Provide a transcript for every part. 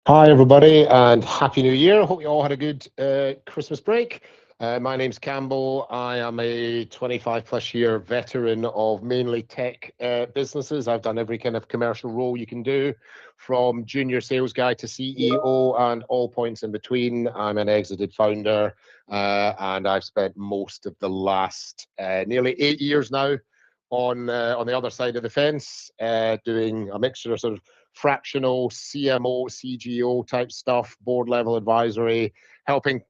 Hi, everybody, and Happy New Year. Hope you all had a good Christmas break. My name's Campbell. I am a 25 plus year veteran of mainly tech businesses. I've done every kind of commercial role you can do, from junior sales guy to CEO and all points in between. I'm an exited founder, and I've spent most of the last nearly 8 years now on the other side of the fence, doing a mixture of sort of fractional CMO, CGO type stuff, board level advisory, helping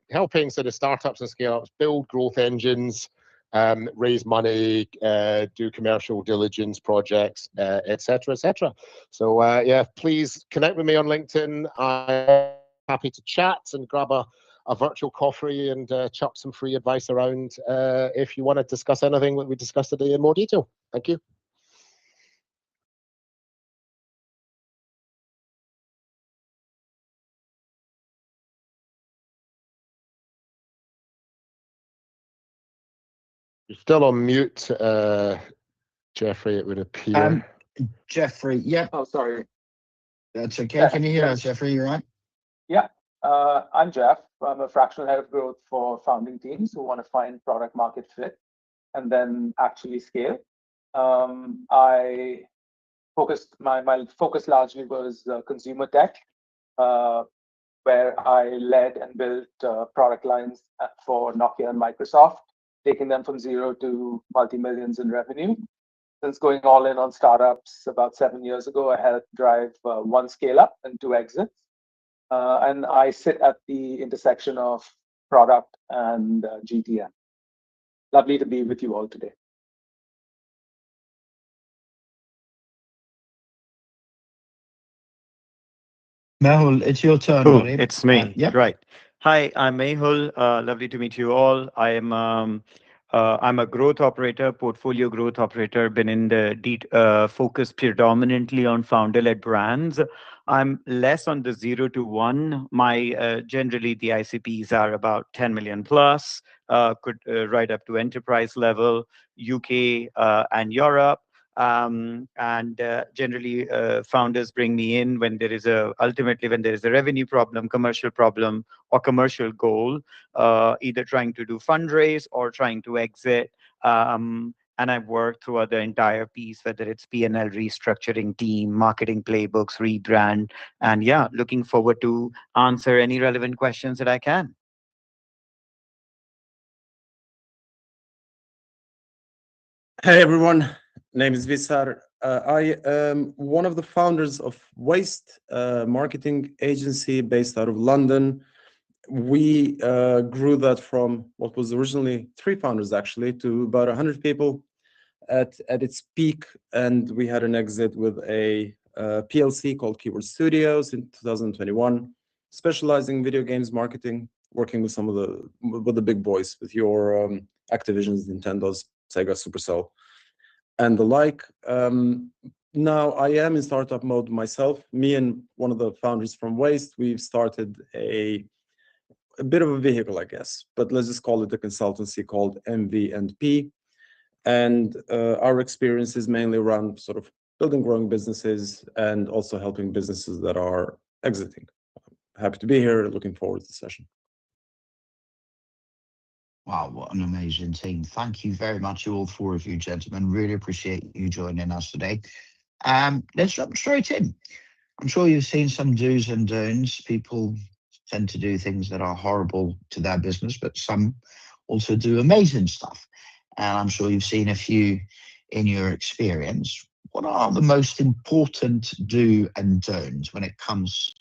sort of startups and scale ups build growth engines, raise money, do commercial diligence projects, etc., etc. So yeah, please connect with me on LinkedIn. I'm happy to chat and grab a virtual coffee and chuck some free advice around if you want to discuss anything that we discussed today in more detail. Thank you. You're still on mute, Jeffrey, it would appear. Jeffrey, yep. Oh, sorry. That's okay. Can you hear us, Jeffrey? You right? Yeah. I'm Jeff. I'm a fractional head of growth for founding teams who want to find product market fit and then actually scale. I focused my focus largely was consumer tech, where I led and built product lines for Nokia and Microsoft, taking them from zero to multi-millions in revenue. Since going all in on startups about 7 years ago, I helped drive one scale up and two exits. And I sit at the intersection of product and GTM. Lovely to be with you all today. Mehul, it's your turn, Oh, buddy. it's me. Yep. Right. Hi, I'm Mehul. Lovely to meet you all. I'm a growth operator, portfolio growth operator. Been in the focus predominantly on founder-led brands. I'm less on the 0 to 1. My generally the ICPs are about 10 million plus. Could right up to enterprise level, UK and Europe. Generally founders bring me in when there is ultimately when there is a revenue problem, commercial problem, or commercial goal, either trying to do fundraise or trying to exit. And I've worked throughout the entire piece, whether it's P&L restructuring team, marketing playbooks, rebrand, and yeah, looking forward to answer any relevant questions that I can. Hey everyone, name is Visar. I am one of the founders of Waste, marketing agency based out of London. We grew that from what was originally 3 founders actually to about 100 people at its peak, and we had an exit with a PLC called Keyword Studios in 2021, specializing in video games marketing, working with some of the big boys, with your Activisions, Nintendos, Sega, Supercell, and the like. Now I am in startup mode myself. Me and one of the founders from Waste, we've started a bit of a vehicle, I guess, but let's just call it a consultancy called MV&P. And our experience is mainly around sort of building, growing businesses and also helping businesses that are exiting. Happy to be here. Looking forward to the session. Wow, what an amazing team. Thank you very much, all 4 of you gentlemen. Really appreciate you joining us today. Let's jump straight in. I'm sure you've seen some do's and don'ts. People tend to do things that are horrible to their business, but some also do amazing stuff. And I'm sure you've seen a few in your experience. What are the most important do and don'ts when it comes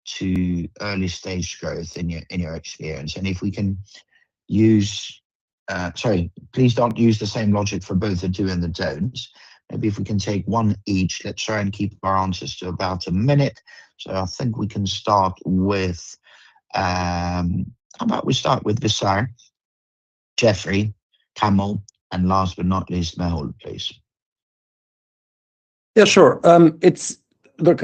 to early stage growth in your experience? And if we can use, sorry, please don't use the same logic for both the do and the don'ts, Maybe if we can take one each, let's try and keep our answers to about a minute. So I think we can start with, how about we start with Visar, Jeffrey, Kamal, and last but not least, Mehul, please. Yeah, sure. It's look,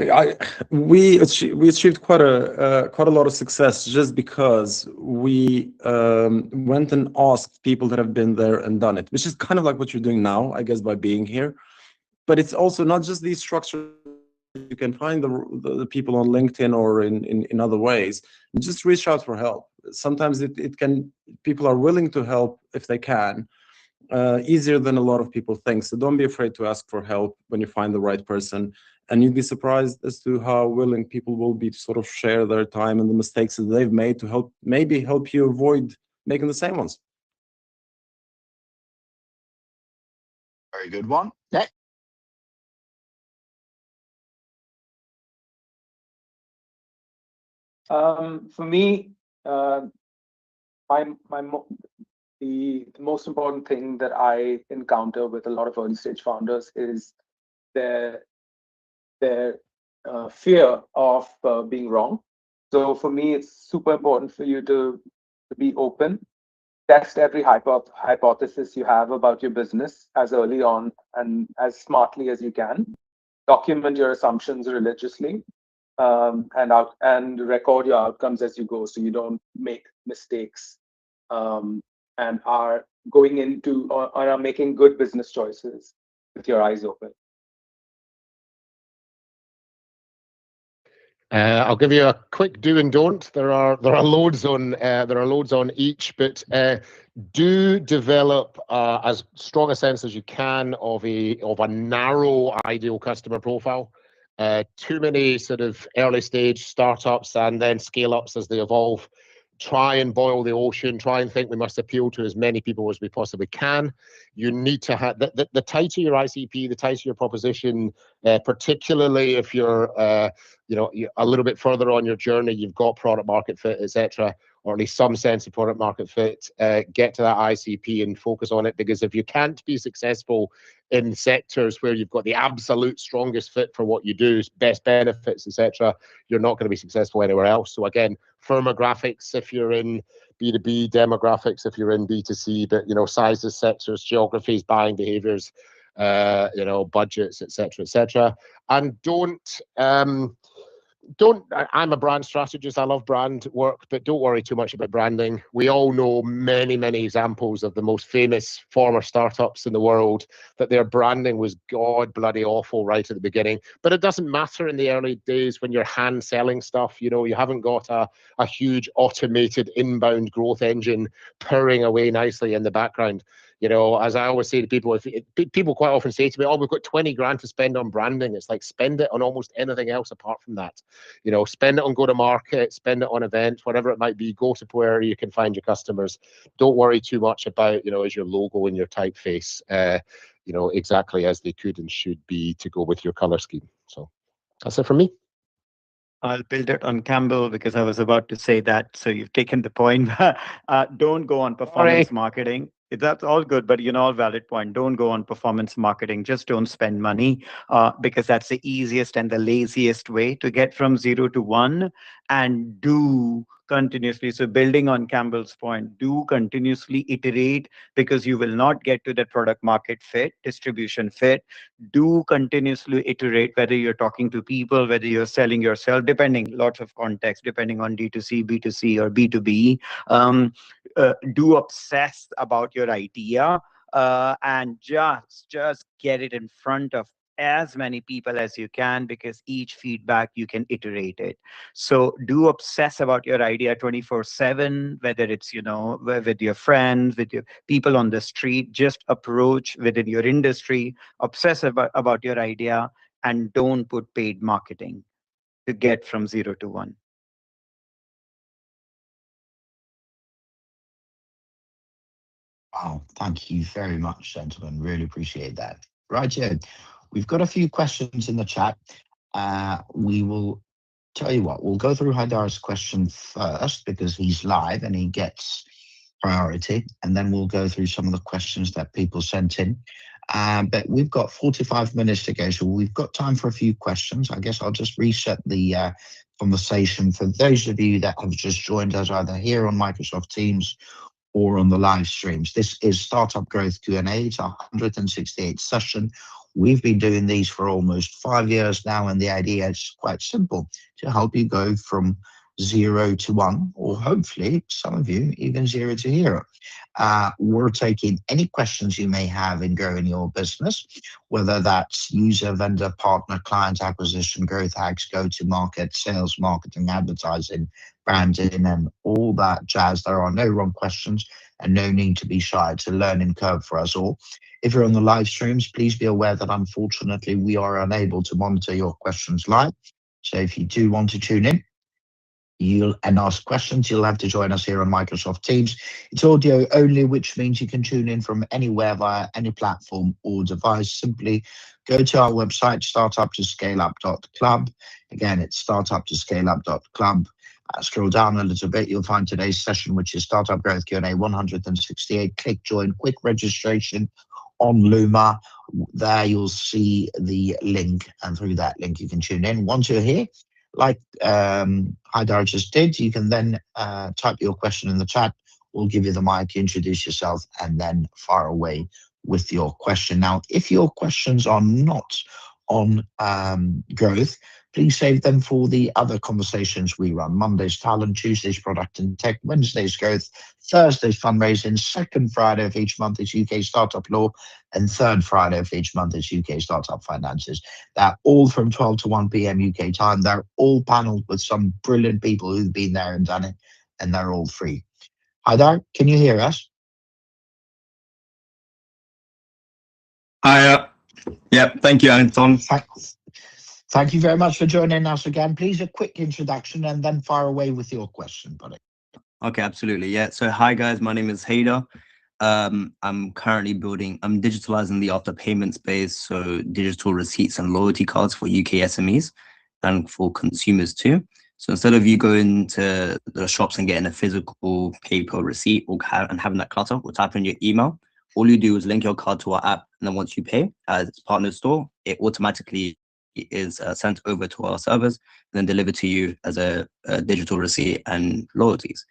we achieved quite a lot of success just because we went and asked people that have been there and done it, which is kind of like what you're doing now, I guess, by being here. But it's also not just these structures. You can find the people on LinkedIn or in other ways. Just reach out for help. Sometimes it can, people are willing to help if they can, easier than a lot of people think. So don't be afraid to ask for help when you find the right person. And you'd be surprised as to how willing people will be to sort of share their time and the mistakes that they've made to help, maybe help you avoid making the same ones. Very good one. Yeah. For me, the most important thing that I encounter with a lot of early stage founders is their fear of being wrong. So for me, it's super important for you to be open, test every hypothesis you have about your business as early on and as smartly as you can. Document your assumptions religiously, and record your outcomes as you go, so you don't make mistakes, and are going into or are making good business choices with your eyes open. I'll give you a quick do and don't. There are loads on each, but do develop as strong a sense as you can of a narrow ideal customer profile. Too many sort of early stage startups and then scale ups as they evolve try and boil the ocean, try and think we must appeal to as many people as we possibly can. You need to have the tighter your ICP, the tighter your proposition, particularly if you're you're a little bit further on your journey, you've got product market fit, etc., or at least some sense of product market fit. Get to that ICP and focus on it, because if you can't be successful in sectors where you've got the absolute strongest fit for what you do, best benefits, etc., you're not going to be successful anywhere else. So again, firmographics if you're in B2B, demographics if you're in B2C, but sizes, sectors, geographies, buying behaviors, budgets, etc., and I'm a brand strategist. I love brand work, but don't worry too much about branding. We all know many, many examples of the most famous former startups in the world that their branding was god bloody awful right at the beginning. But it doesn't matter in the early days when you're hand selling stuff. You haven't got a huge automated inbound growth engine purring away nicely in the background. As I always say to people, people quite often say to me, "Oh, we've got 20 grand to spend on branding." It's like, spend it on almost anything else apart from that. Spend it on go to market, spend it on events, whatever it might be. Go to where you can find your customers. Don't worry too much about, is your logo and your typeface, exactly as they could and should be to go with your color scheme. So that's it for me. I'll build it on Campbell because I was about to say that. So you've taken the point. Don't go on performance marketing. That's all good, but all valid point. Don't go on performance marketing. Just don't spend money because that's the easiest and the laziest way to get from 0 to 1, and do continuously. So building on Campbell's point, do continuously iterate, because you will not get to that product market fit, distribution fit. Do continuously iterate, whether you're talking to people, whether you're selling yourself, depending, lots of context, depending on D2C, B2C, or B2B. Do obsess about your idea, and just get it in front of as many people as you can, because each feedback you can iterate it. So do obsess about your idea 24/7, whether it's with your friends, with your people on the street. Just approach within your industry, obsess about your idea, and don't put paid marketing to get from 0 to 1. Wow, thank you very much, gentlemen. Really appreciate that. Right, Joe, we've got a few questions in the chat. We will tell you what, we'll go through Haidar's question first because he's live and he gets priority, and then we'll go through some of the questions that people sent in. But we've got 45 minutes to go, so we've got time for a few questions. I guess I'll just reset the conversation for those of you that have just joined us either here on Microsoft Teams or on the live streams. This is Startup Growth Q&A. It's our 168th session. We've been doing these for almost 5 years now, and the idea is quite simple, to help you go from 0 to 1, or hopefully some of you even 0 to hero. We're taking any questions you may have in growing your business, whether that's user, vendor, partner, client acquisition, growth hacks, go-to-market, sales, marketing, advertising, branding, and all that jazz. There are no wrong questions and no need to be shy. It's a learning curve for us all. If you're on the live streams, please be aware that unfortunately we are unable to monitor your questions live. So if you do want to tune in and ask questions, you'll have to join us here on Microsoft Teams. It's audio only, which means you can tune in from anywhere via any platform or device. Simply go to our website, startuptoscaleup.club. Again, it's startuptoscaleup.club. Scroll down a little bit, you'll find today's session, which is Startup Growth Q&A 168. Click join, quick registration on Luma. There you'll see the link, and through that link you can tune in. Once you're here, like Haidar just did, you can then type your question in the chat. We'll give you the mic, introduce yourself, and then fire away with your question. Now, if your questions are not on growth, please save them for the other conversations we run. Monday's talent, Tuesday's product and tech, Wednesday's growth, Thursday's fundraising, second Friday of each month is UK startup law, and third Friday of each month is UK startup finances. They're all from 12 to 1 p.m. UK time. They're all paneled with some brilliant people who've been there and done it, and they're all free. Haidar, can you hear us? Hi. Yep. Thank you, Anton. Thank you very much for joining us again. Please, a quick introduction and then fire away with your question, buddy. Okay, absolutely. Yeah. So, hi guys, my name is Haidar. I'm currently I'm digitalizing the after payment space, so digital receipts and loyalty cards for UK SMEs and for consumers too. So instead of you going to the shops and getting a physical paper receipt and having that clutter, or type in your email, all you do is link your card to our app, and then once you pay as its partner store, it automatically is sent over to our servers and then delivered to you as a digital receipt and loyalties.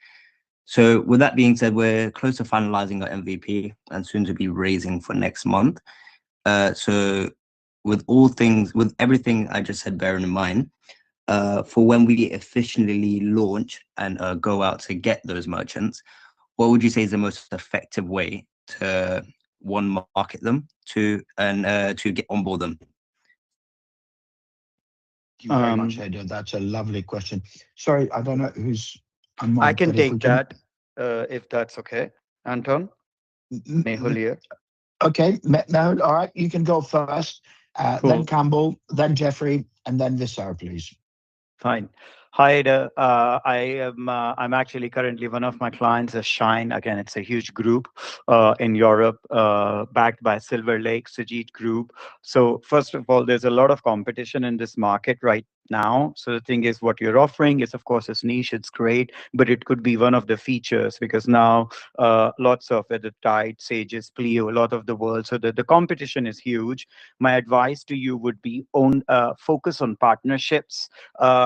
So with that being said, we're close to finalizing our MVP and soon to be raising for next month. So with everything I just said, bearing in mind, for when we officially launch and go out to get those merchants, what would you say is the most effective way to market them to get on board them? Thank you very much, Haidar. That's a lovely question. Sorry, I don't know who's. I can take that if that's okay, Anton. Mehul here. Okay, Mehul, all right, you can go first. Cool. Then Campbell, then Jeffrey, and then Visar, please. Fine. Hi, I'm actually currently one of my clients is Shine. Again, it's a huge group in Europe, backed by Silver Lake, Sajid Group. So first of all, there's a lot of competition in this market right now. So the thing is, what you're offering is, of course, it's niche, it's great, but it could be one of the features because now lots of the Tide, Sages, Pleo, a lot of the world. So the competition is huge. My advice to you would be focus on partnerships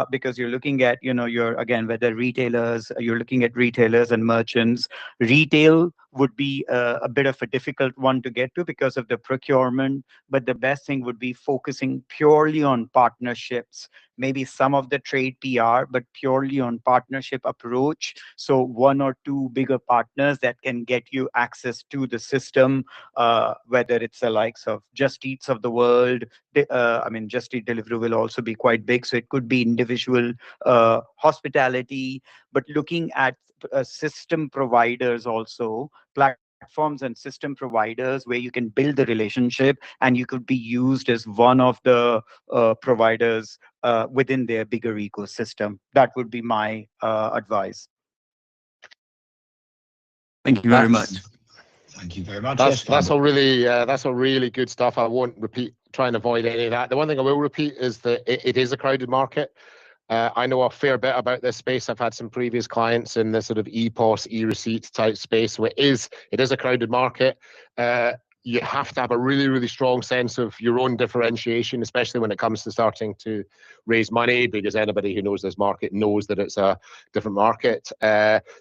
because you're looking at, whether retailers, you're looking at retailers and merchants. Retail would be a bit of a difficult one to get to because of the procurement, but the best thing would be focusing purely on partnerships, maybe some of the trade PR, but purely on partnership approach. So one or two bigger partners that can get you access to the system, whether it's the likes of Just Eats of the world. Just Eat delivery will also be quite big. So it could be individual hospitality, but looking at system providers also, platforms and system providers where you can build the relationship and you could be used as one of the providers within their bigger ecosystem. That would be my advice. Thank you very much. Thank you very much. That's all really good stuff. I won't try and avoid any of that. The one thing I will repeat is that it is a crowded market. I know a fair bit about this space. I've had some previous clients in the sort of EPOS, e-receipts type space. So it is a crowded market. you have to have a really, really strong sense of your own differentiation, especially when it comes to starting to raise money, because anybody who knows this market knows that it's a different market.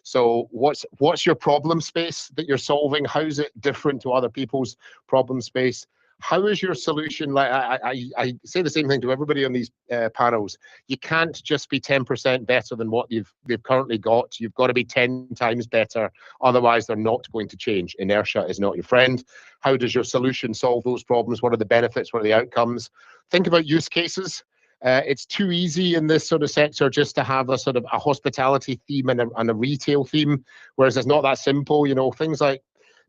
So what's your problem space that you're solving? How's it different to other people's problem space? How is your solution? Like I say the same thing to everybody on these panels. You can't just be 10% better than what they've currently got. You've got to be 10 times better. Otherwise, they're not going to change. Inertia is not your friend. How does your solution solve those problems? What are the benefits? What are the outcomes? Think about use cases. It's too easy in this sort of sector just to have a sort of a hospitality theme and a retail theme, whereas it's not that simple. You know, things like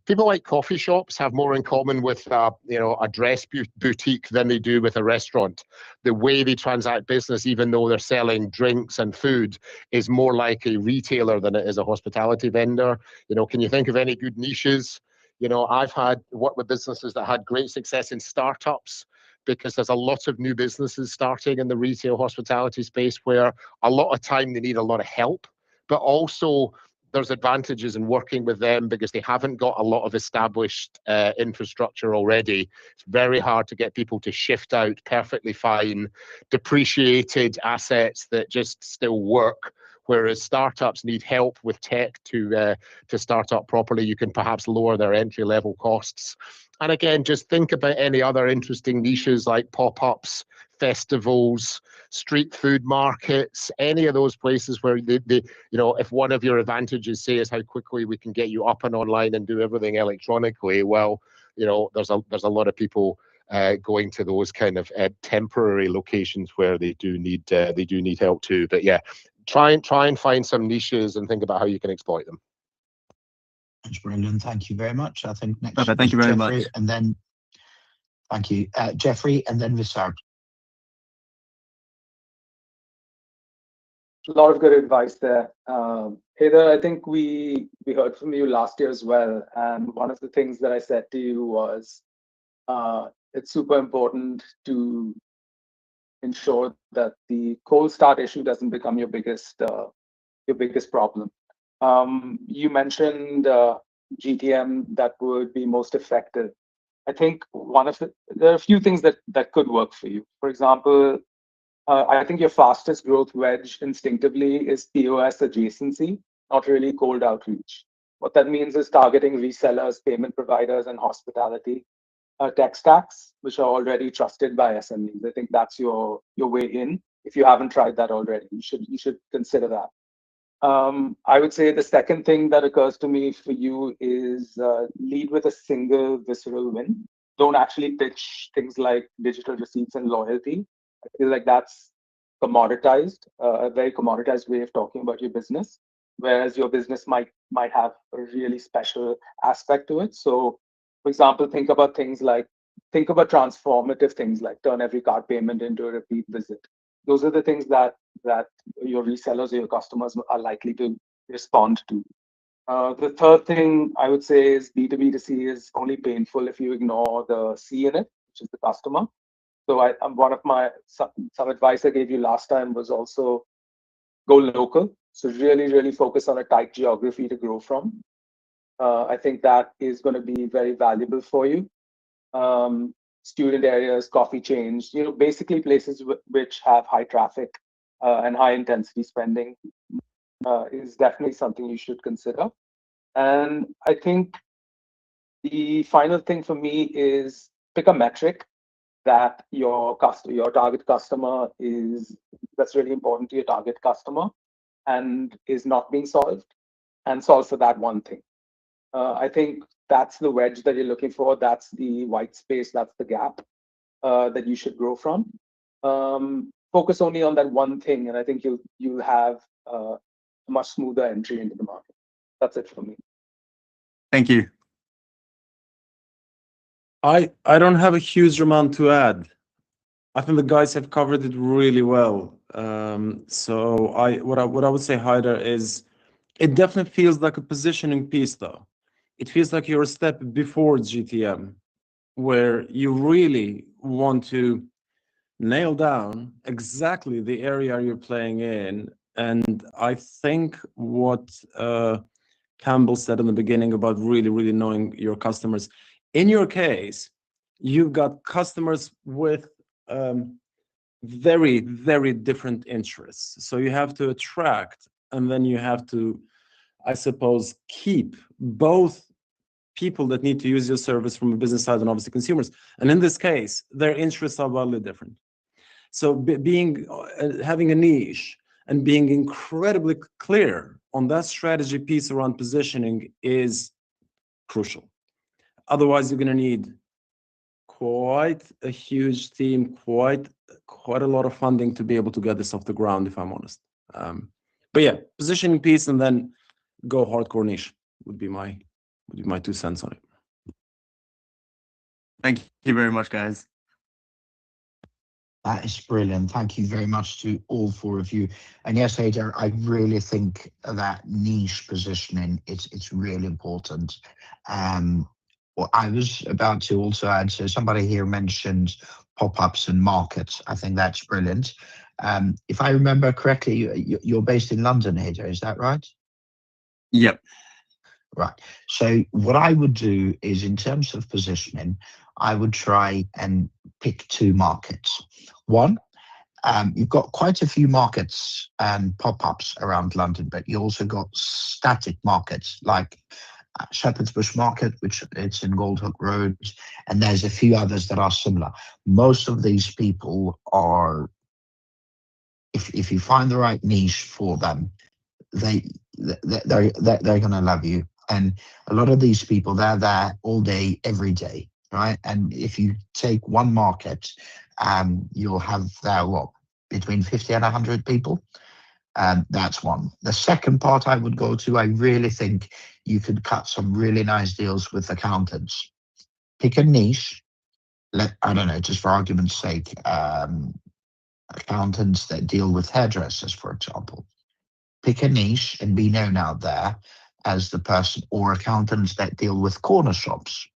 people like coffee shops have more in common with a dress boutique than they do with a restaurant. The way they transact business, even though they're selling drinks and food, is more like a retailer than it is a hospitality vendor. You know, can you think of any good niches? You know, I've worked with businesses that had great success in startups, because there's a lot of new businesses starting in the retail hospitality space where a lot of time they need a lot of help, but also there's advantages in working with them because they haven't got a lot of established infrastructure already. It's very hard to get people to shift out perfectly fine, depreciated assets that just still work. Whereas startups need help with tech to start up properly. You can perhaps lower their entry level costs. And again, just think about any other interesting niches like pop-ups, festivals, street food markets, any of those places where if one of your advantages, say, is how quickly we can get you up and online and do everything electronically, well, there's a lot of people going to those kind of temporary locations where they do need help too. But yeah, try and find some niches and think about how you can exploit them. That's brilliant. Thank you very much. I think next. Perfect. Thank you very Jeffrey, much. and then thank you, Jeffrey, and then Visar. A lot of good advice there. Heather, I think we heard from you last year as well. And one of the things that I said to you was it's super important to ensure that the cold start issue doesn't become your biggest problem. You mentioned GTM that would be most effective. I think there are a few things that could work for you. For example, I think your fastest growth wedge instinctively is POS adjacency, not really cold outreach. What that means is targeting resellers, payment providers, and hospitality tech stacks, which are already trusted by SMEs. I think that's your way in. If you haven't tried that already, you should consider that. I would say the second thing that occurs to me for you is lead with a single visceral win. Don't actually pitch things like digital receipts and loyalty. I feel like that's commoditized, a very commoditized way of talking about your business, whereas your business might have a really special aspect to it. So, for example, think about transformative things like turn every card payment into a repeat visit. Those are the things that your resellers or your customers are likely to respond to. The third thing I would say is B2B2C is only painful if you ignore the C in it, which is the customer. So one of some advice I gave you last time was also go local. So really, really focus on a tight geography to grow from. I think that is going to be very valuable for you. Student areas, coffee chains, basically places which have high traffic and high intensity spending is definitely something you should consider. And I think the final thing for me is pick a metric that your target customer that's really important to your target customer and is not being solved, and solve for that one thing. I think that's the wedge that you're looking for. That's the white space. That's the gap that you should grow from. Focus only on that one thing, and I think you'll have a much smoother entry into the market. That's it for me. Thank you. I don't have a huge amount to add. I think the guys have covered it really well. So what I would say, Haider, is it definitely feels like a positioning piece, though. It feels like you're a step before GTM, where you really want to nail down exactly the area you're playing in. And I think what Campbell said in the beginning about really, really knowing your customers, In your case, you've got customers with very, very different interests. So you have to attract, and then you have to, I suppose, keep both people that need to use your service from a business side and obviously consumers. And in this case, their interests are wildly different. So having a niche and being incredibly clear on that strategy piece around positioning is crucial. Otherwise, you're going to need quite a huge team, quite a lot of funding to be able to get this off the ground, if I'm honest. But yeah, positioning piece and then go hardcore niche would be my 2 cents on it. Thank you very much, guys. That is brilliant. Thank you very much to all 4 of you. And yes, Hader, I really think that niche positioning, it's really important. Well, I was about to also add, so somebody here mentioned pop-ups and markets. I think that's brilliant. If I remember correctly, you're based in London, Hader, is that right? Yep. Right. So what I would do is, in terms of positioning, I would try and pick 2 markets. One, you've got quite a few markets and pop-ups around London, but you also got static markets like Shepherd's Bush Market, which it's in Goldhook Road, and there's a few others that are similar. Most of these people are, if you find the right niche for them, they're going to love you. And a lot of these people, they're there all day, every day, right? And if you take one market, you'll have there, between 50 and 100 people. That's one. The second part I would go to, I really think you could cut some really nice deals with accountants. Pick a niche. I don't know, just for argument's sake, accountants that deal with hairdressers, for example. Pick a niche and be known out there as the person, or accountants that deal with corner shops.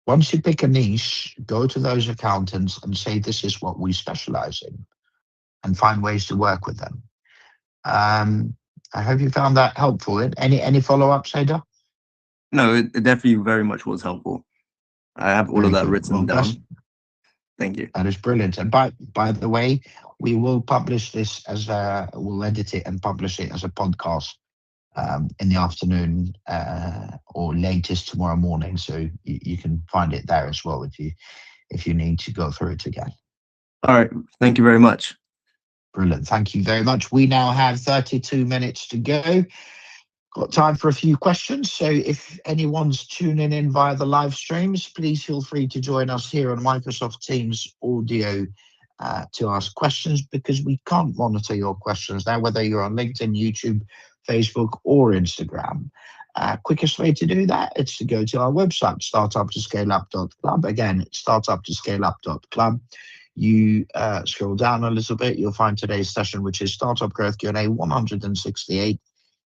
Once you pick a niche, go to those accountants and say, this is what we specialize in, and find ways to work with them. I hope you found that helpful. Any follow-ups, Hader? No, it definitely very much was helpful. I have all of that written down. Thank you. That is brilliant. And by the way, we will publish this we'll edit it and publish it as a podcast in the afternoon or latest tomorrow morning. So you can find it there as well if you need to go through it again. All right. Thank you very much. Brilliant. Thank you very much. We now have 32 minutes to go. Got time for a few questions. So if anyone's tuning in via the live streams, please feel free to join us here on Microsoft Teams audio to ask questions, because we can't monitor your questions now, whether you're on LinkedIn, YouTube, Facebook, or Instagram. Quickest way to do that is to go to our website, startuptoscaleup.club. Again, it's startuptoscaleup.club. You scroll down a little bit, you'll find today's session, which is Startup Growth Q&A 168.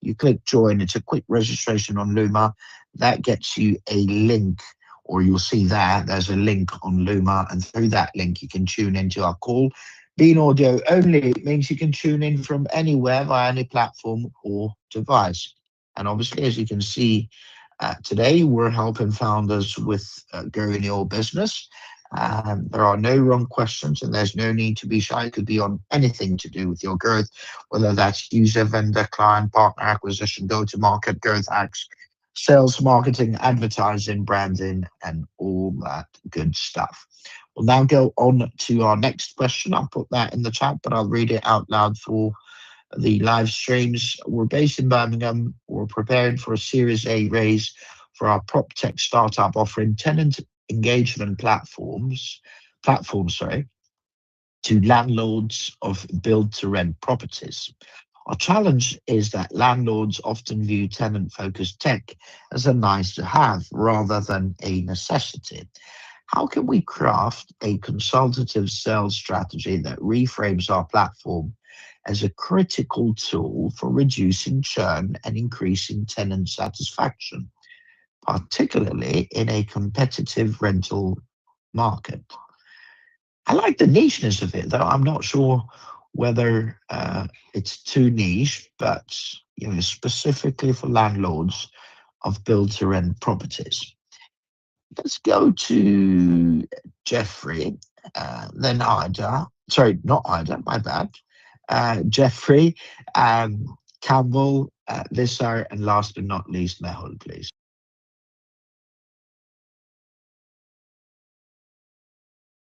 You click join. It's a quick registration on Luma. That gets you a link, or you'll see there's a link on Luma, and through that link you can tune into our call. Being audio only, it means you can tune in from anywhere via any platform or device. And obviously, as you can see today, we're helping founders with growing your business. There are no wrong questions, and there's no need to be shy. It could be on anything to do with your growth, whether that's user, vendor, client, partner acquisition, go-to-market, growth hacks, sales, marketing, advertising, branding, and all that good stuff. We'll now go on to our next question. I'll put that in the chat, but I'll read it out loud for the live streams. We're based in Birmingham. We're preparing for a Series A raise for our prop tech startup, offering tenant engagement platforms to landlords of build-to-rent properties. Our challenge is that landlords often view tenant-focused tech as a nice-to-have rather than a necessity. How can we craft a consultative sales strategy that reframes our platform as a critical tool for reducing churn and increasing tenant satisfaction, particularly in a competitive rental market? I like the nicheness of it, though. I'm not sure whether it's too niche, but specifically for landlords of build-to-rent properties. let's go to Jeffrey, then Ida. Sorry, not Ida, my bad. Jeffrey, Campbell, Visar, and last but not least, Mehul, please.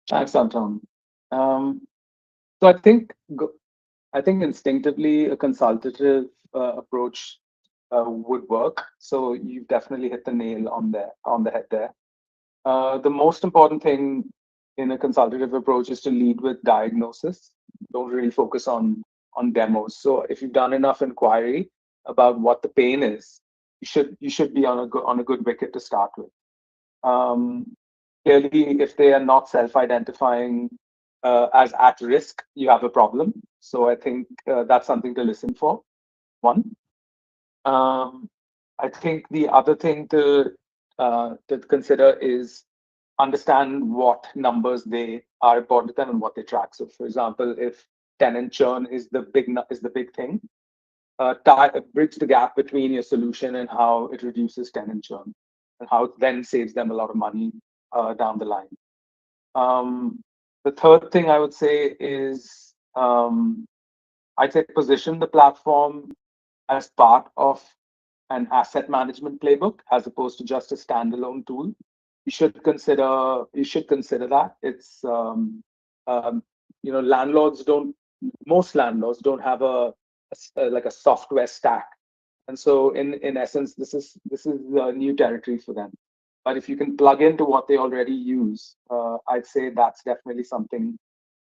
Thanks, Anton. So I think instinctively a consultative approach would work. So you definitely hit the nail on the head there. The most important thing in a consultative approach is to lead with diagnosis. Don't really focus on demos. So if you've done enough inquiry about what the pain is, you should be on a good wicket to start with. Clearly, if they are not self-identifying as at risk, you have a problem. So I think that's something to listen for. One. I think the other thing to consider is understand what numbers they are important to them and what they track. So, for example, if tenant churn is the big thing, bridge the gap between your solution and how it reduces tenant churn, and how it then saves them a lot of money down the line. The third thing I would say is I'd say position the platform as part of an asset management playbook as opposed to just a standalone tool. You should consider that. It's most landlords don't have a like a software stack, and so in essence this is new territory for them. But if you can plug into what they already use, I'd say that's definitely something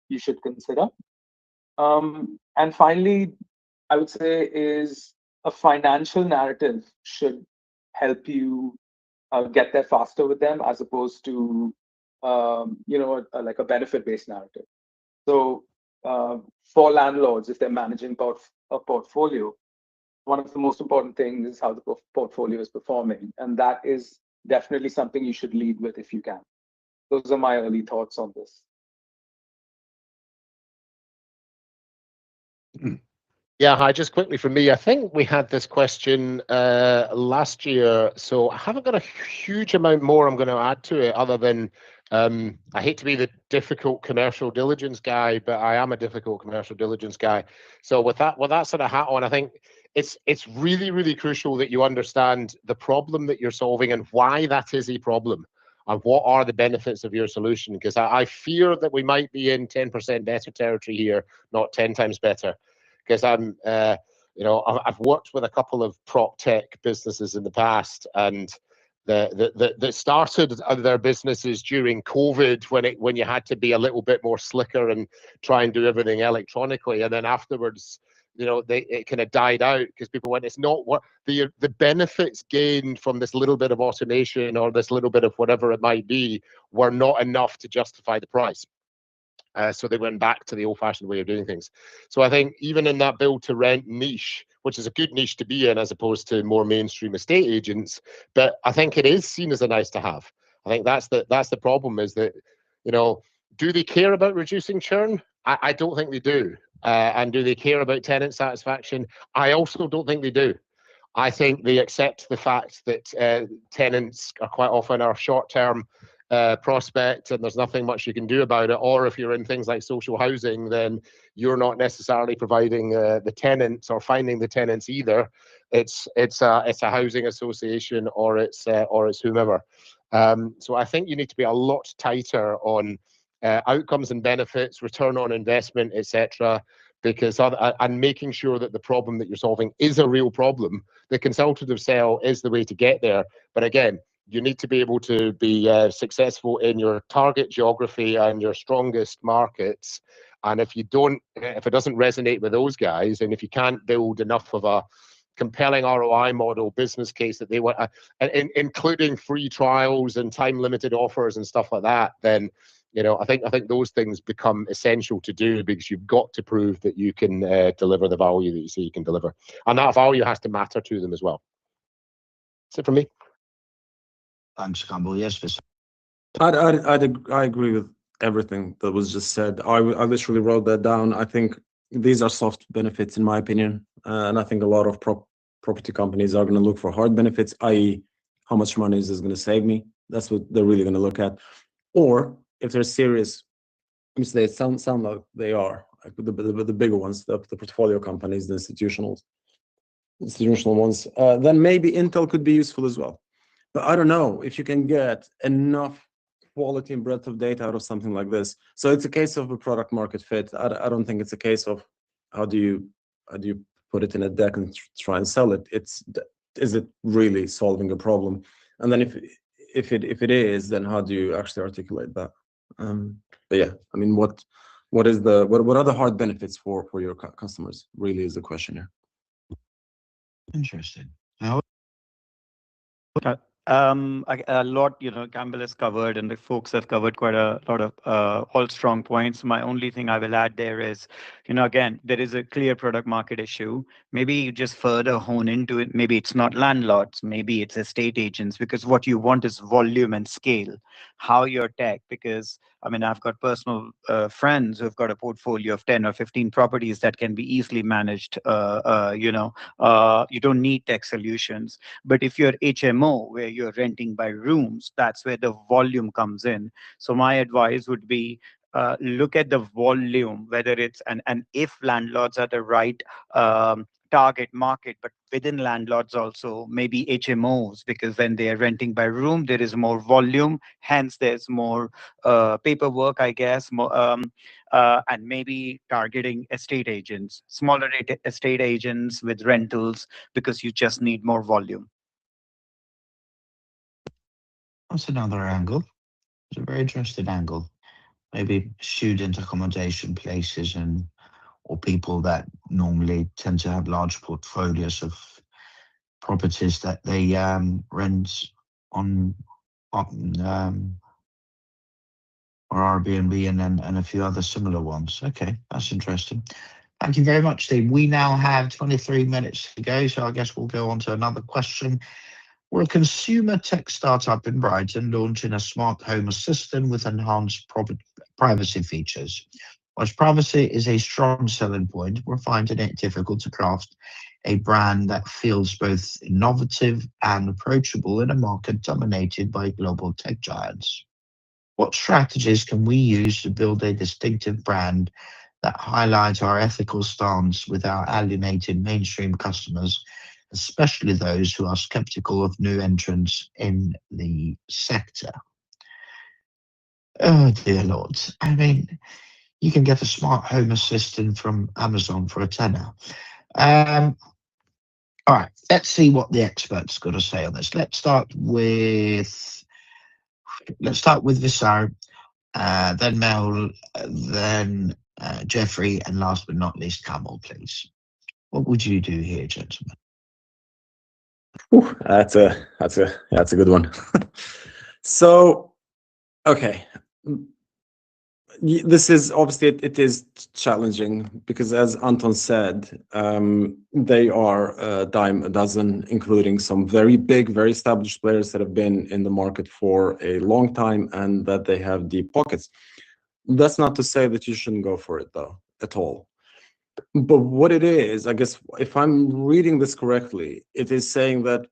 you should consider. And finally, I would say is a financial narrative should help you get there faster with them, as opposed to like a benefit-based narrative. So for landlords, if they're managing a portfolio, one of the most important things is how the portfolio is performing, and that is definitely something you should lead with if you can. Those are my early thoughts on this. Yeah, hi, just quickly from me. I think we had this question last year, so I haven't got a huge amount more I'm going to add to it, other than I hate to be the difficult commercial diligence guy, but I am a difficult commercial diligence guy. So with that sort of hat on, I think it's really, really crucial that you understand the problem that you're solving and why that is a problem, and what are the benefits of your solution. Because I fear that we might be in 10% better territory here, not 10 times better. Because I've worked with a couple of prop tech businesses in the past, and that started their businesses during COVID, when you had to be a little bit more slicker and try and do everything electronically, and then afterwards, it kind of died out because people went, it's not what the benefits gained from this little bit of automation or this little bit of whatever it might be were not enough to justify the price. So they went back to the old-fashioned way of doing things. So I think even in that build-to-rent niche, which is a good niche to be in as opposed to more mainstream estate agents, but I think it is seen as a nice to have. I think that's the problem, is that, do they care about reducing churn? I don't think they do. And do they care about tenant satisfaction? I also don't think they do. I think they accept the fact that tenants are quite often our short-term prospect, and there's nothing much you can do about it. Or if you're in things like social housing, then you're not necessarily providing the tenants or finding the tenants either. It's a housing association, or it's whomever. So I think you need to be a lot tighter on outcomes and benefits, return on investment, etc. Because and making sure that the problem that you're solving is a real problem. The consultative sell is the way to get there. But again, you need to be able to be successful in your target geography and your strongest markets. And if it doesn't resonate with those guys, and if you can't build enough of a compelling ROI model, business case that they want, including free trials and time limited offers and stuff like that, then I think those things become essential to do, because you've got to prove that you can deliver the value that you say you can deliver, and that value has to matter to them as well. That's it from me. Thanks, Campbell. Yes, Visar. I agree with everything that was just said. I literally wrote that down. I think these are soft benefits, in my opinion, and I think a lot of property companies are going to look for hard benefits, i.e., how much money is this going to save me? That's what they're really going to look at. Or if they're serious, which they sound like they are, like the bigger ones, the portfolio companies, the institutional ones, then maybe Intel could be useful as well. But I don't know if you can get enough quality and breadth of data out of something like this. So it's a case of a product market fit. I don't think it's a case of how do you put it in a deck and try and sell it. Is it really solving a problem? And then if it is, then how do you actually articulate that? But yeah, I mean, what are the hard benefits for your customers? Really is the question here. Interesting. A lot, Campbell has covered and the folks have covered quite a lot of all strong points. My only thing I will add there is, again, there is a clear product market issue. Maybe you just further hone into it. Maybe it's not landlords, maybe it's estate agents, because what you want is volume and scale. How your tech, because I mean, I've got personal friends who've got a portfolio of 10 or 15 properties that can be easily managed. You don't need tech solutions. But if you're HMO, where you're renting by rooms, that's where the volume comes in. So my advice would be look at the volume, whether it's, and if landlords are the right target market, but within landlords also, maybe HMOs, because when they are renting by room, there is more volume, hence there's more paperwork, I guess, more, and maybe targeting estate agents, smaller estate agents with rentals, because you just need more volume. That's another angle. It's a very interesting angle. Maybe student accommodation places or people that normally tend to have large portfolios of properties that they rent on or Airbnb and a few other similar ones. Okay, that's interesting. Thank you very much, Steve. We now have 23 minutes to go, so I guess we'll go on to another question. We're a consumer tech startup in Brighton launching a smart home assistant with enhanced privacy features. Whilst privacy is a strong selling point, we're finding it difficult to craft a brand that feels both innovative and approachable in a market dominated by global tech giants. What strategies can we use to build a distinctive brand that highlights our ethical stance without alienating mainstream customers, especially those who are skeptical of new entrants in the sector? Oh dear Lord. I mean, you can get a smart home assistant from Amazon for a tenner. All right, let's see what the experts got to say on this. Let's start with Visar, then Mel, then Jeffrey, and last but not least, Kamal, please. What would you do here, gentlemen? That's a good one. So, okay, this is obviously it is challenging because, as Anton said, they are a dime a dozen, including some very big, very established players that have been in the market for a long time and that they have deep pockets. That's not to say that you shouldn't go for it, though, at all. But what it is, I guess, if I'm reading this correctly, it is saying that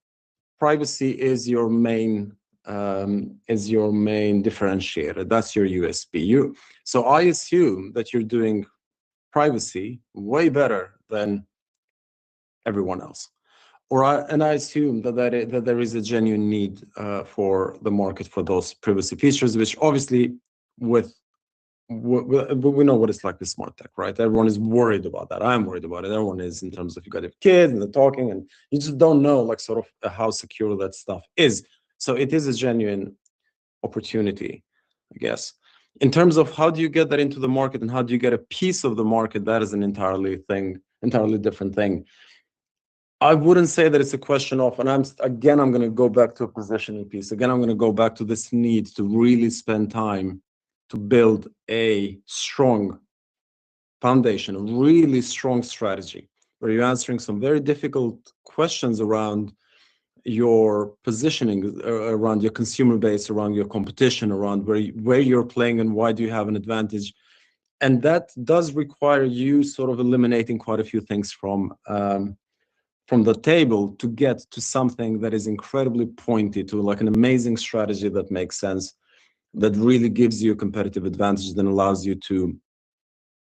privacy is your main differentiator. That's your USP. So I assume that you're doing privacy way better than everyone else, and I assume that there is a genuine need for the market for those privacy features, which obviously we know what it's like with smart tech, right? Everyone is worried about that. I'm worried about it. Everyone is, in terms of you got to have kids and they're talking, and you just don't know, like, sort of how secure that stuff is. So it is a genuine opportunity, I guess. In terms of how do you get that into the market and how do you get a piece of the market, that is an entirely different thing. I wouldn't say that it's a question of, and I'm going to go back to a positioning piece. Again, I'm going to go back to this need to really spend time to build a strong foundation, a really strong strategy, where you're answering some very difficult questions around your positioning, around your consumer base, around your competition, around where you're playing and why do you have an advantage. And that does require you sort of eliminating quite a few things from from the table to get to something that is incredibly pointy, to like an amazing strategy that makes sense, that really gives you a competitive advantage, that allows you to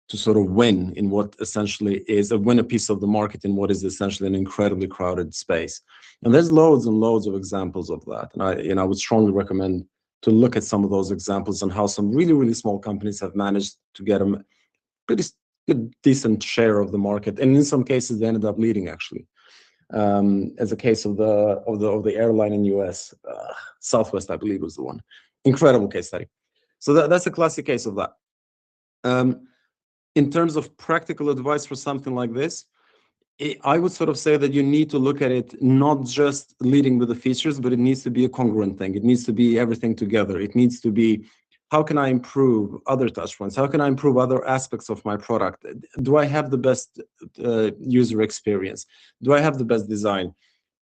sort of win in what essentially is win a piece of the market in what is essentially an incredibly crowded space. And there's loads and loads of examples of that. And I would strongly recommend to look at some of those examples and how some really, really small companies have managed to get a pretty good, decent share of the market. And in some cases, they ended up leading actually. As a case of the airline in US, Southwest, I believe, was the one. Incredible case study. So that's a classic case of that. In terms of practical advice for something like this, I would sort of say that you need to look at it not just leading with the features, but it needs to be a congruent thing. It needs to be everything together. It needs to be, how can I improve other touch points? How can I improve other aspects of my product? Do I have the best user experience? Do I have the best design?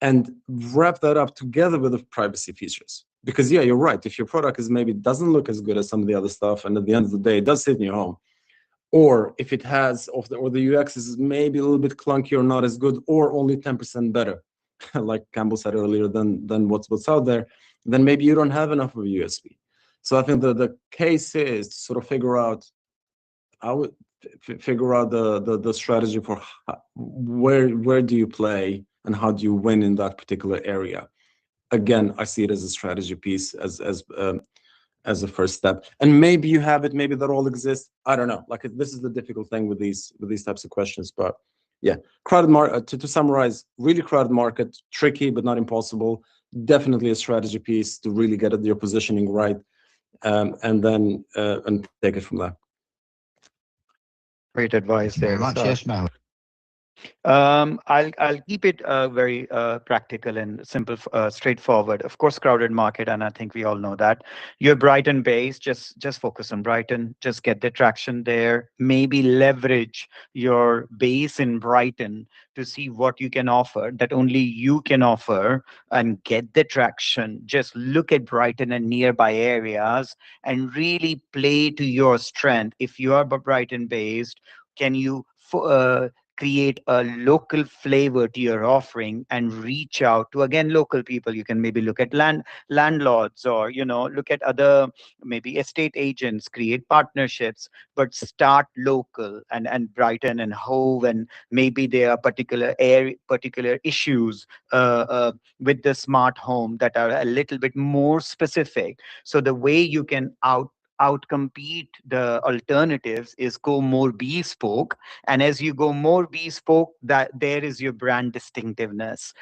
And wrap that up together with the privacy features. Because yeah, you're right. If your product is maybe doesn't look as good as some of the other stuff, and at the end of the day, it does sit in your home, or if it has, or the UX is maybe a little bit clunky or not as good, or only 10% better, like Campbell said earlier, than what's out there, then maybe you don't have enough of a USP. So I think the case is to sort of figure out, I would figure out the strategy for where do you play and how do you win in that particular area. Again, I see it as a strategy piece, as a first step. And maybe you have it, maybe that all exists. I don't know. Like, this is the difficult thing with these types of questions. But yeah, crowded market. To summarize, really crowded market, tricky but not impossible. Definitely a strategy piece to really get your positioning right, and then and take it from there. Great advice Thank you very there. much. So, Yes, Mel. I'll keep it very practical and simple, straightforward. Of course, crowded market, and I think we all know that. You're Brighton based, just focus on Brighton, just get the traction there. Maybe leverage your base in Brighton to see what you can offer that only you can offer and get the traction. Just look at Brighton and nearby areas and really play to your strength. If you are Brighton based, can you create a local flavor to your offering and reach out to, again, local people? You can maybe look at landlords, or look at other maybe estate agents, create partnerships, but start local. And Brighton and Hove, and maybe there are particular issues with the smart home that are a little bit more specific. So the way you can outcompete the alternatives is go more bespoke. And as you go more bespoke, that there is your brand distinctiveness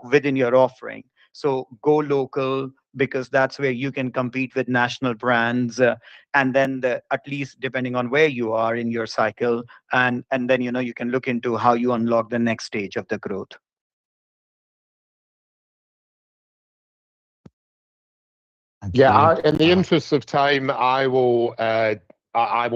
within your offering. So go local, because that's where you can compete with national brands, and then at least depending on where you are in your cycle, and then you can look into how you unlock the next stage of the growth. Thank Yeah, you. in the interest of time, I will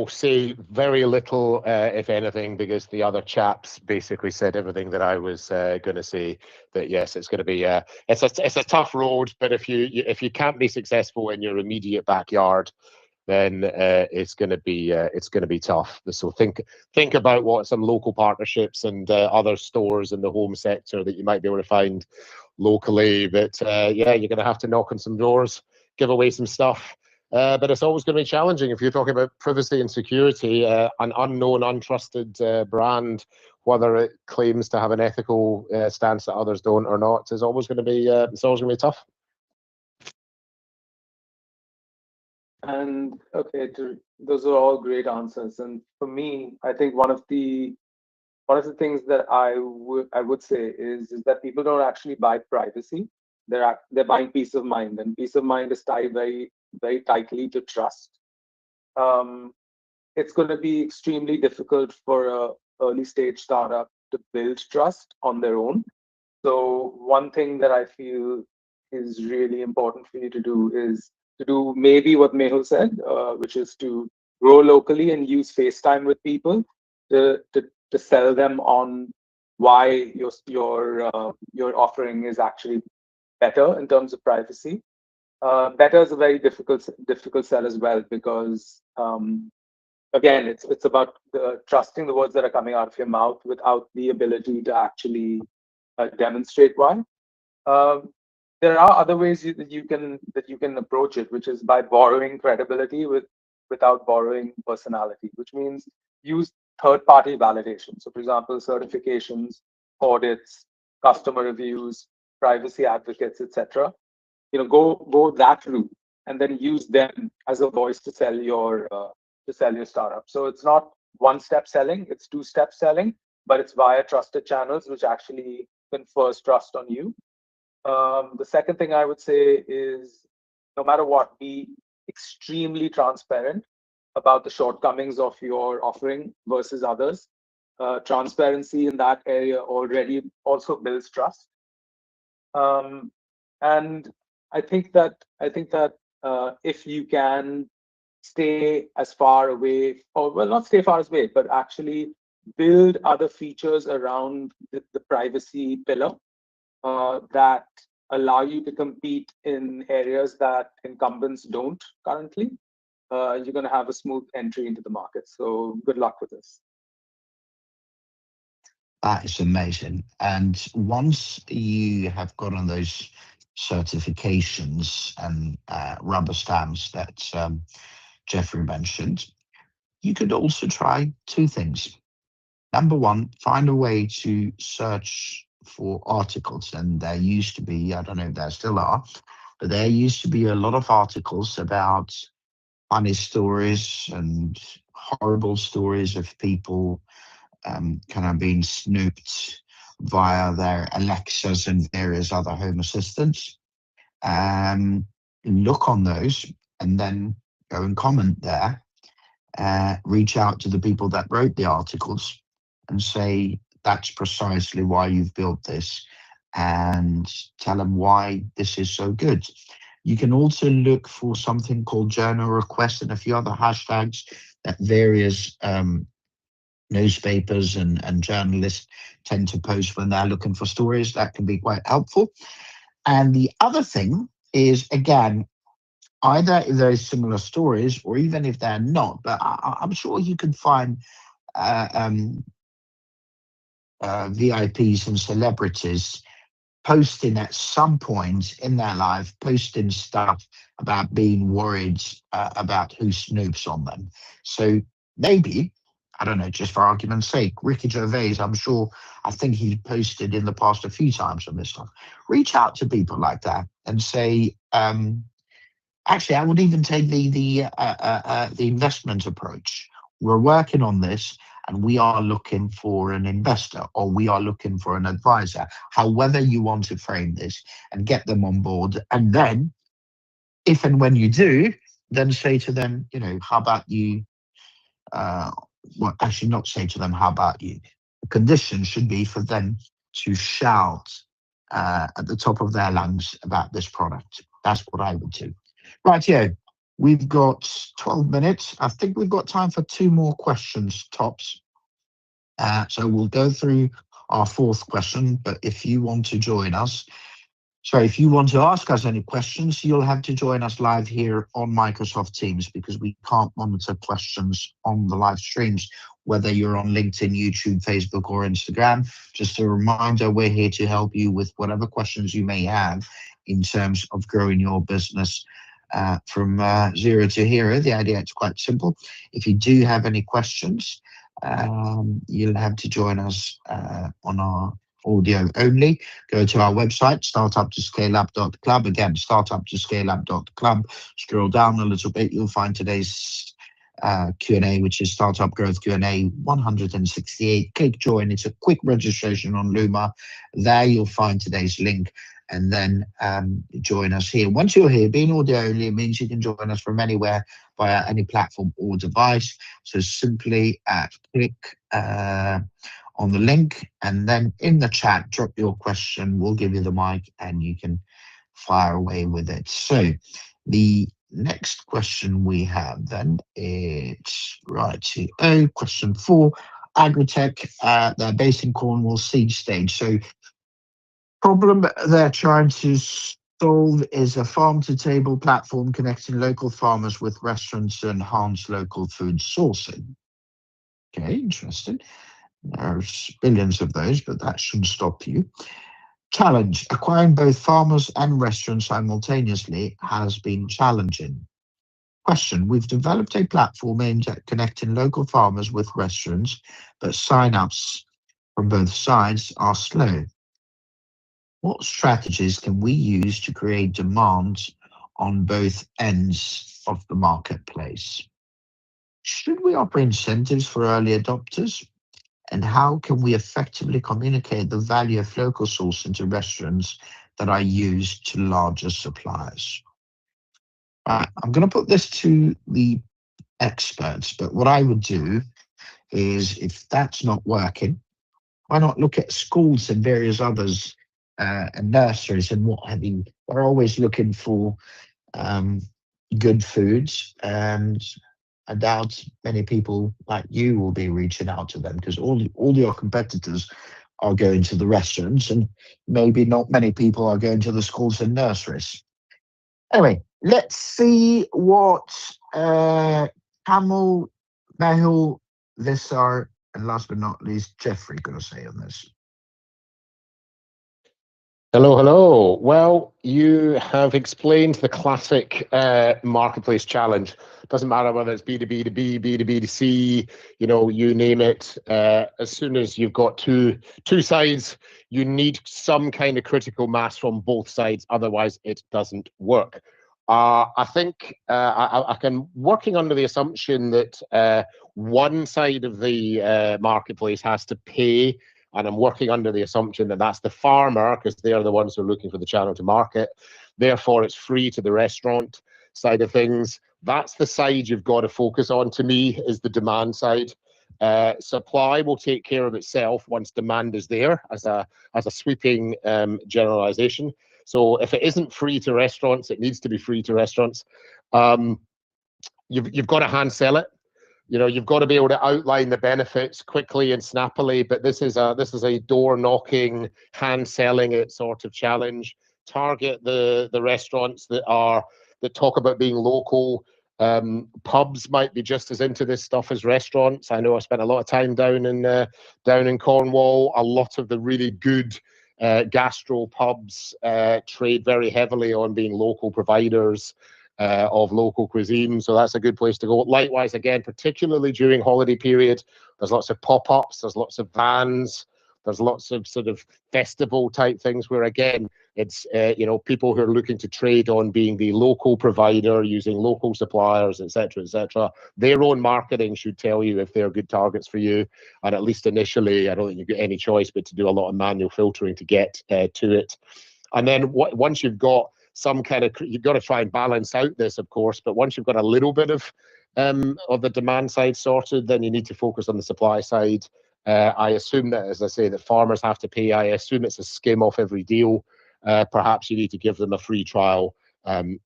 say very little, if anything, because the other chaps basically said everything that I was going to say. That yes, it's going to be it's a tough road, but if you can't be successful in your immediate backyard, then it's going to be tough. So think about what some local partnerships and other stores in the home sector that you might be able to find locally. But yeah, you're going to have to knock on some doors, give away some stuff. But it's always going to be challenging if you're talking about privacy and security. An unknown, untrusted brand, whether it claims to have an ethical stance that others don't or not, is always going to be tough. And okay, those are all great answers. And for me, I think one of the things that I would say is that people don't actually buy privacy. They're buying peace of mind, and peace of mind is tied very, very tightly to trust. It's going to be extremely difficult for a early stage startup to build trust on their own. So one thing that I feel is really important for you to do is to do maybe what Mehul said, which is to grow locally and use FaceTime with people to sell them on why your offering is actually better in terms of privacy. Better is a very difficult sell as well, because again, it's about trusting the words that are coming out of your mouth without the ability to actually demonstrate why. There are other ways that you can approach it, which is by borrowing credibility without borrowing personality, which means use third-party validation. So, for example, certifications, audits, customer reviews, privacy advocates, etc. Go that route, and then use them as a voice to sell your startup. So it's not one-step selling; it's two-step selling, but it's via trusted channels, which actually confers trust on you. The second thing I would say is, no matter what, be extremely transparent about the shortcomings of your offering versus others. Transparency in that area already also builds trust. And I think that if you can stay as far away, or well, not stay far away, but actually build other features around the privacy pillar that allow you to compete in areas that incumbents don't currently, you're going to have a smooth entry into the market. So good luck with this. That is amazing. And once you have gotten those certifications and rubber stamps that Jeffrey mentioned, you could also try two things. Number one, find a way to search for articles. And there used to be, I don't know if there still are, but there used to be a lot of articles about funny stories and horrible stories of people kind of being snooped via their Alexas and various other home assistants. Look on those and then go and comment there. Reach out to the people that wrote the articles and say, that's precisely why you've built this, and tell them why this is so good. You can also look for something called journal requests and a few other hashtags that various newspapers and journalists tend to post when they're looking for stories. That can be quite helpful. And the other thing is, again, either if there's similar stories or even if they're not, but I'm sure you can find VIPs and celebrities posting at some point in their life, posting stuff about being worried about who snoops on them. So maybe, I don't know, just for argument's sake, Ricky Gervais, I think he posted in the past a few times on this stuff. Reach out to people like that and say, actually, I would even take the investment approach. We're working on this, and we are looking for an investor, or we are looking for an advisor. However you want to frame this, and get them on board. And then, if and when you do, then say to them, how about you? Well, actually, not say to them, how about you? The condition should be for them to shout at the top of their lungs about this product. That's what I would do. Right, yeah, we've got 12 minutes. I think we've got time for two more questions, tops. So we'll go through our fourth question, but if you want to join us, if you want to ask us any questions, you'll have to join us live here on Microsoft Teams, because we can't monitor questions on the live streams, whether you're on LinkedIn, YouTube, Facebook, or Instagram. Just a reminder, we're here to help you with whatever questions you may have in terms of growing your business from zero to hero. The idea is quite simple. If you do have any questions, you'll have to join us on our audio only. Go to our website, startuptoscaleup.club. Again, startuptoscaleup.club. Scroll down a little bit, you'll find today's Q&A, which is Startup Growth Q&A 168. Click join. It's a quick registration on Luma. There you'll find today's link, and then join us here. Once you're here, being audio only, it means you can join us from anywhere via any platform or device. So simply click on the link, and then in the chat, drop your question. We'll give you the mic and you can fire away with it. So the next question we have then is question 4. Agritech, they're based in Cornwall, seed stage. So problem they're trying to solve is a farm-to-table platform connecting local farmers with restaurants to enhance local food sourcing. Okay, interesting. There's billions of those, but that shouldn't stop you. Challenge. Acquiring both farmers and restaurants simultaneously has been challenging. Question. We've developed a platform aimed at connecting local farmers with restaurants, but sign-ups from both sides are slow. What strategies can we use to create demand on both ends of the marketplace? Should we offer incentives for early adopters? And how can we effectively communicate the value of local sourcing to restaurants that are used to larger suppliers? Right, I'm going to put this to the experts, but what I would do is if that's not working, why not look at schools and various others and nurseries and what have you? They're always looking for good foods, and I doubt many people like you will be reaching out to them because all your competitors are going to the restaurants, and maybe not many people are going to the schools and nurseries. Anyway, let's see what Kamal, Mehul, Visar, and last but not least, Jeffrey going to say on this. Hello, hello. Well, you have explained the classic marketplace challenge. Doesn't matter whether it's B2B to B, B2B to C, you name it. As soon as you've got two sides, you need some kind of critical mass from both sides. Otherwise, it doesn't work. I think I can working under the assumption that one side of the marketplace has to pay. And I'm working under the assumption that that's the farmer, because they are the ones who are looking for the channel to market. Therefore, it's free to the restaurant side of things. That's the side you've got to focus on, to me, is the demand side. Supply will take care of itself once demand is there, as a sweeping generalization. So if it isn't free to restaurants, it needs to be free to restaurants. You've got to hand sell it. You've got to be able to outline the benefits quickly and snappily, but this is a door knocking, hand selling it sort of challenge. Target the restaurants that talk about being local. Pubs might be just as into this stuff as restaurants. I know I spent a lot of time down in Cornwall. A lot of the really good gastro pubs trade very heavily on being local providers of local cuisine, so that's a good place to go. Likewise, again, particularly during holiday period, there's lots of pop-ups, there's lots of vans, there's lots of sort of festival type things where, again, it's people who are looking to trade on being the local provider, using local suppliers, etc., etc. Their own marketing should tell you if they're good targets for you, and at least initially, I don't think you've got any choice but to do a lot of manual filtering to get to it. And then once you've got some kind of, you've got to try and balance out this, of course, but once you've got a little bit of the demand side sorted, then you need to focus on the supply side. I assume that, as I say, that farmers have to pay. I assume it's a skim off every deal. Perhaps you need to give them a free trial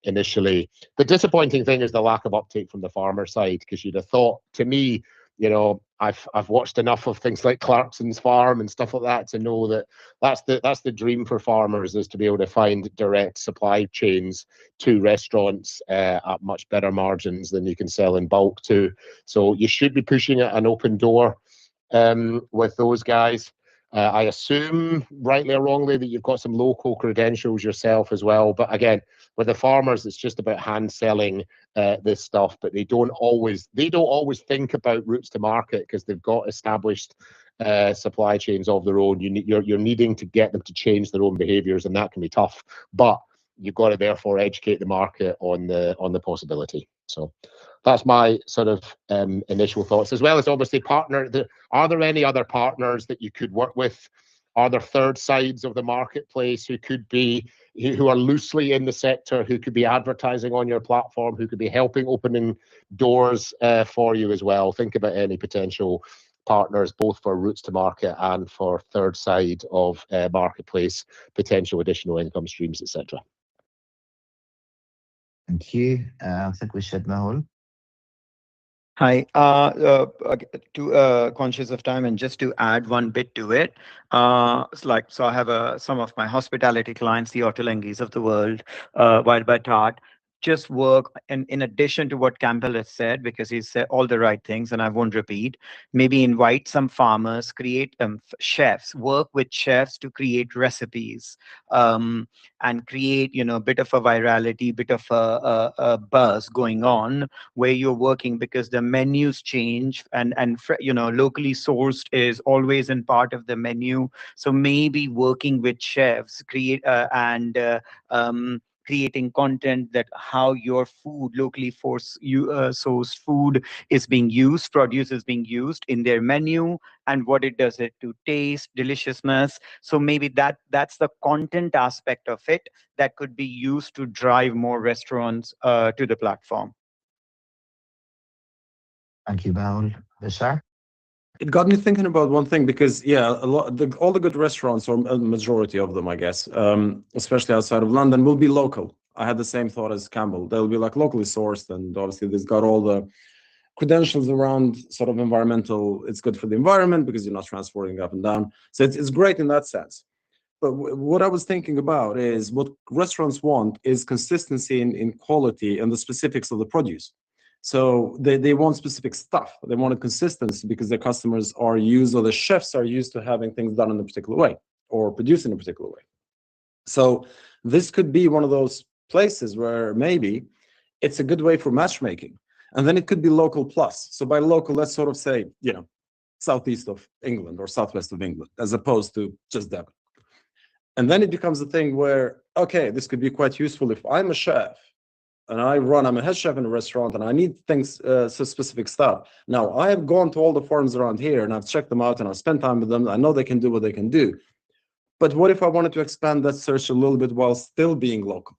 initially. The disappointing thing is the lack of uptake from the farmer side, because you'd have thought, to me, I've watched enough of things like Clarkson's Farm and stuff like that to know that that's the dream for farmers, is to be able to find direct supply chains to restaurants at much better margins than you can sell in bulk to. So you should be pushing at an open door with those guys. I assume, rightly or wrongly, that you've got some local credentials yourself as well. But again, with the farmers, it's just about hand selling this stuff. But they don't always think about routes to market, because they've got established supply chains of their own. You're needing to get them to change their own behaviours, and that can be tough. But you've got to therefore educate the market on the possibility. So that's my sort of initial thoughts, as well as obviously are there any other partners that you could work with? Are there third sides of the marketplace who are loosely in the sector, who could be advertising on your platform, who could be helping opening doors for you as well? Think about any potential partners, both for routes to market and for third side of marketplace, potential additional income streams, etc. Thank you. I think we said Mehul. Hi, conscious of time, and just to add one bit to it, so I have some of my hospitality clients, the Ottolenghi's of the world, Wild by Tart. just work, and in addition to what Campbell has said, because he said all the right things, and I won't repeat, maybe invite some farmers, create chefs, work with chefs to create recipes, and create, a bit of a virality, bit of a buzz going on where you're working, because the menus change, and locally sourced is always in part of the menu. So maybe working with chefs, and creating content that how your food, locally sourced food, is being used, produce is being used in their menu, and what it does it to taste, deliciousness. So maybe that's the content aspect of it that could be used to drive more restaurants to the platform. Thank you, Mehul. Visar? It got me thinking about one thing because all the good restaurants, or a majority of them, I guess, especially outside of London, will be local. I had the same thought as Campbell. They'll be like locally sourced, and obviously they've got all the credentials around sort of environmental. It's good for the environment because you're not transporting up and down. So it's great in that sense. But what I was thinking about is what restaurants want is consistency in quality and the specifics of the produce. So they want specific stuff. They want a consistency because their customers are used, or the chefs are used to having things done in a particular way or produced in a particular way. So this could be one of those places where maybe it's a good way for matchmaking. And then it could be local plus. So by local, let's sort of say, southeast of England or southwest of England, as opposed to just Devon. And then it becomes a thing where, okay, this could be quite useful if I'm a chef and I'm a head chef in a restaurant and I need things, so specific stuff. Now, I have gone to all the farms around here and I've checked them out and I've spent time with them. I know they can do what they can do. But what if I wanted to expand that search a little bit while still being local?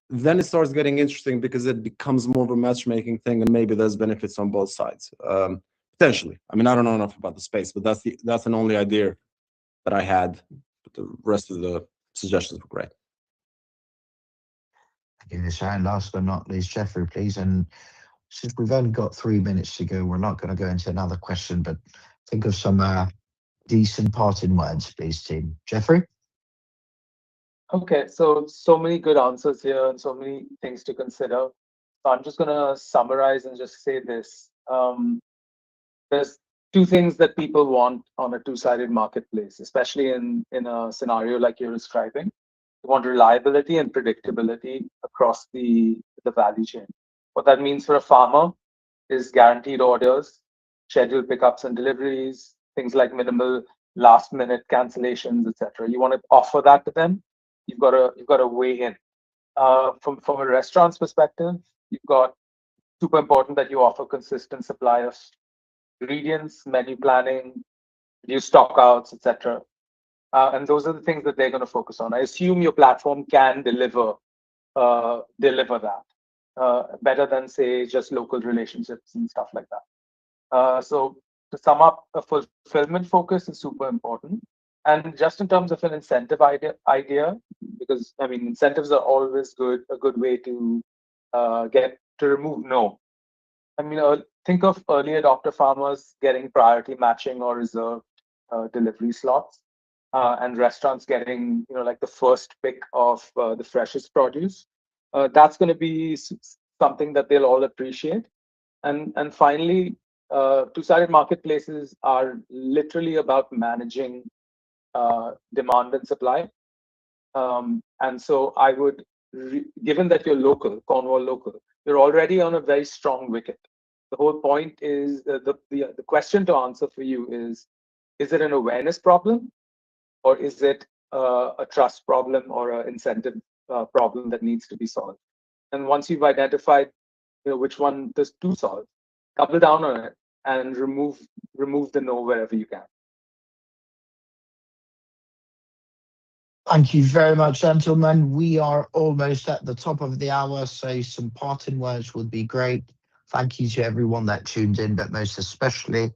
Then it starts getting interesting because it becomes more of a matchmaking thing, and maybe there's benefits on both sides, potentially. I mean, I don't know enough about the space, but that's an only idea that I had. But the rest of the suggestions were great. Thank you, Visar. And last but not least, Jeffrey, please. And since we've only got 3 minutes to go, we're not going to go into another question, but think of some decent parting words, please, team. Jeffrey? Okay, so many good answers here and so many things to consider. So I'm just going to summarize and just say this. There's two things that people want on a two-sided marketplace, especially in a scenario like you're describing. You want reliability and predictability across the value chain. What that means for a farmer is guaranteed orders, scheduled pickups and deliveries, things like minimal last-minute cancellations, etc. You want to offer that to them. You've got to weigh in. From a restaurant's perspective, you've got super important that you offer consistent supply of ingredients, menu planning, reduce stockouts, etc. And those are the things that they're going to focus on. I assume your platform can deliver that better than, say, just local relationships and stuff like that. So to sum up, a fulfillment focus is super important. And just in terms of an incentive idea, because I mean, incentives are always a good way to remove no. I mean, think of early adopter farmers getting priority matching or reserved delivery slots, and restaurants getting, like the first pick of the freshest produce. That's going to be something that they'll all appreciate. And finally, two-sided marketplaces are literally about managing demand and supply. And so I would, given that you're local, Cornwall local, you're already on a very strong wicket. The whole point is the question to answer for you is it an awareness problem, or is it a trust problem or an incentive problem that needs to be solved? And once you've identified, which one there's to solve, double down on it and remove the no wherever you can. Thank you very much, gentlemen. We are almost at the top of the hour, so some parting words would be great. Thank you to everyone that tuned in, but most especially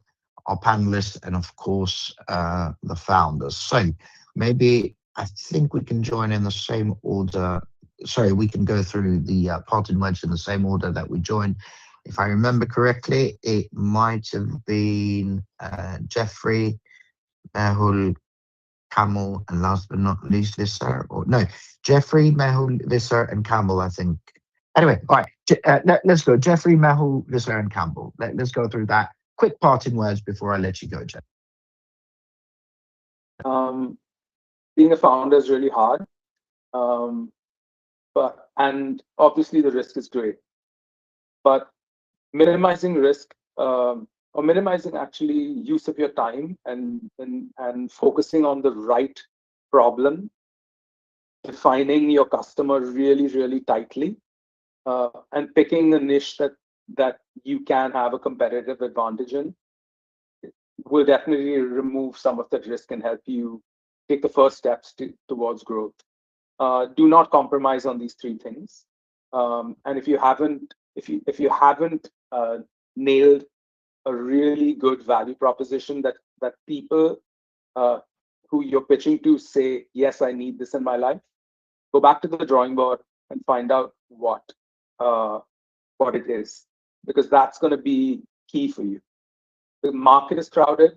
our panelists and, of course, the founders. So maybe I think we can join in the same order. Sorry, we can go through the parting words in the same order that we joined. If I remember correctly, it might have been Jeffrey, Mehul, Camel, and last but not least, Visar. Or no, Jeffrey, Mehul, Visar, and Camel, I think, Anyway, all right, let's go. Jeffrey, Mehul, Visler, and Campbell. Let's go through that. Quick parting words before I let you go, Jeff. Being a founder is really hard, and obviously the risk is great, but minimizing risk, or minimizing actually use of your time and focusing on the right problem, defining your customer really, really tightly, and picking a niche that you can have a competitive advantage in will definitely remove some of that risk and help you take the first steps towards growth. Do not compromise on these three things. And if you haven't nailed a really good value proposition that people who you're pitching to say, yes, I need this in my life, go back to the drawing board and find out what it is, because that's going to be key for you. The market is crowded.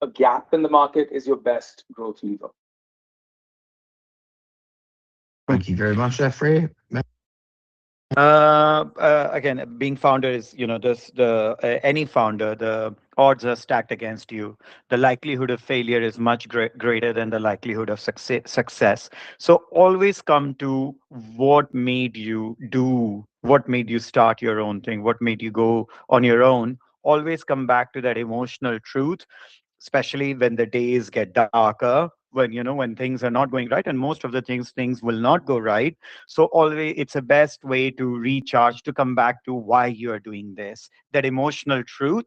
A gap in the market is your best growth lever. Thank you very much, Jeffrey. Again, being founder is, any founder, the odds are stacked against you. The likelihood of failure is much greater than the likelihood of success. So always come to what made you start your own thing, what made you go on your own. Always come back to that emotional truth, especially when the days get darker, when things are not going right, and most of the things will not go right. So always it's a best way to recharge, to come back to why you are doing this, that emotional truth.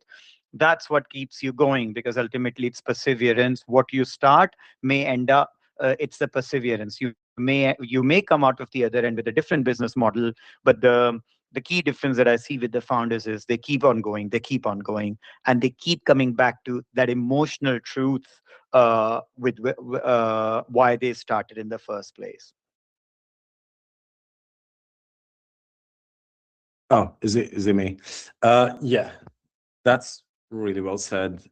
That's what keeps you going, because ultimately it's perseverance. What you start may end up, it's the perseverance. You may come out of the other end with a different business model, but the key difference that I see with the founders is they keep on going, and they keep coming back to that emotional truth, with why they started in the first place. Oh, is it me? Yeah, that's really well said.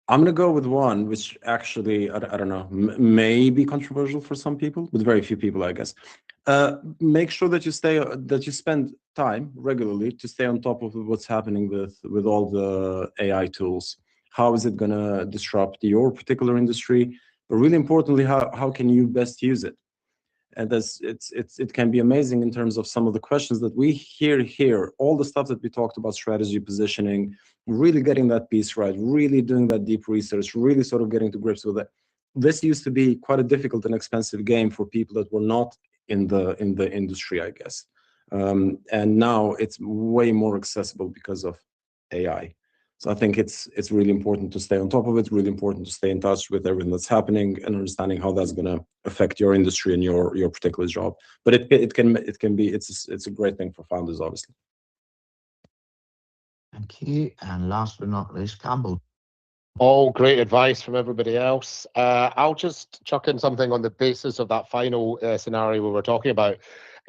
I'm gonna go with one which actually I don't know, may be controversial for some people, but very few people, I guess. Make sure that you spend time regularly to stay on top of what's happening with all the AI tools. How is it gonna disrupt your particular industry? But really importantly, how can you best use it? And it can be amazing in terms of some of the questions that we hear here, all the stuff that we talked about, strategy, positioning, really getting that piece right, really doing that deep research, really sort of getting to grips with it. This used to be quite a difficult and expensive game for people that were not in the industry, I guess. And now it's way more accessible because of AI. So I think it's really important to stay on top of it, really important to stay in touch with everything that's happening and understanding how that's going to affect your industry and your particular job. But it's a great thing for founders, obviously. Thank you. And last but not least, Campbell. All great advice from everybody else. I'll just chuck in something on the basis of that final scenario we were talking about.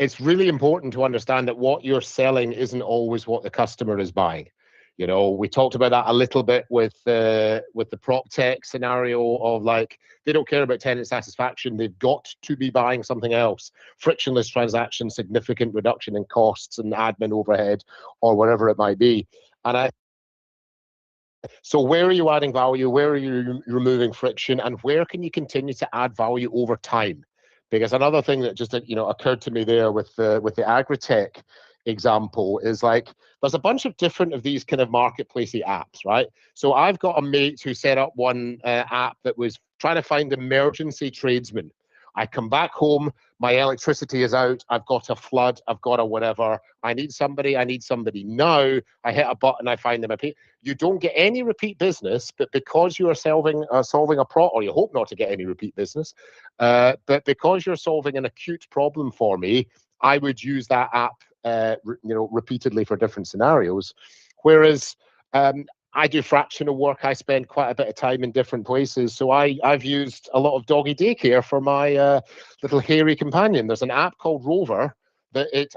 It's really important to understand that what you're selling isn't always what the customer is buying. We talked about that a little bit with the prop tech scenario of, like, they don't care about tenant satisfaction. They've got to be buying something else. Frictionless transaction, significant reduction in costs and admin overhead, or whatever it might be. So where are you adding value? Where are you removing friction? And where can you continue to add value over time? Because another thing that just occurred to me there with the agri-tech example is, like, there's a bunch of different of these kind of marketplacey apps, right? So I've got a mate who set up one app that was trying to find emergency tradesmen. I come back home, my electricity is out, I've got a flood, I've got a whatever, I need somebody now. I hit a button, I find them. You don't get any repeat business, but because you are solving a problem, or you hope not to get any repeat business, but because you're solving an acute problem for me, I would use that app repeatedly for different scenarios. Whereas I do fractional work. I spend quite a bit of time in different places. So I've used a lot of doggy daycare for my little hairy companion. There's an app called Rover that it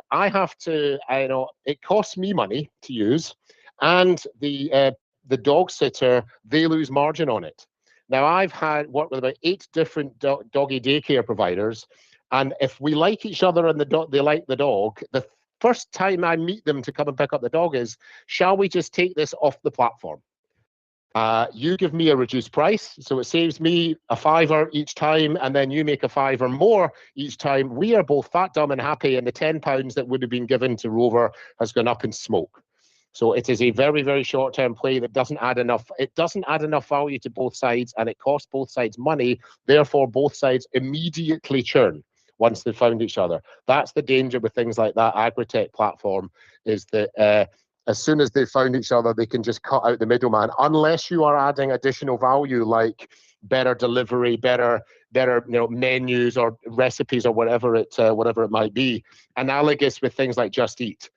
costs me money to use, and the dog sitter, they lose margin on it. Now, I've worked with about 8 different doggy daycare providers, And if we like each other and they like the dog, the first time I meet them to come and pick up the dog is, shall we just take this off the platform? You give me a reduced price, so it saves me a £5 each time, and then you make a £5 more each time. We are both fat, dumb, and happy, and the £10 that would have been given to Rover has gone up in smoke. So it is a very, very short-term play that doesn't add enough. It doesn't add enough value to both sides, and it costs both sides money. Therefore, both sides immediately churn once they've found each other. That's the danger with things like that agri-tech platform, is that as soon as they've found each other, they can just cut out the middleman, unless you are adding additional value like better delivery, better menus or recipes or whatever it might be. Analogous with things like Just Eat.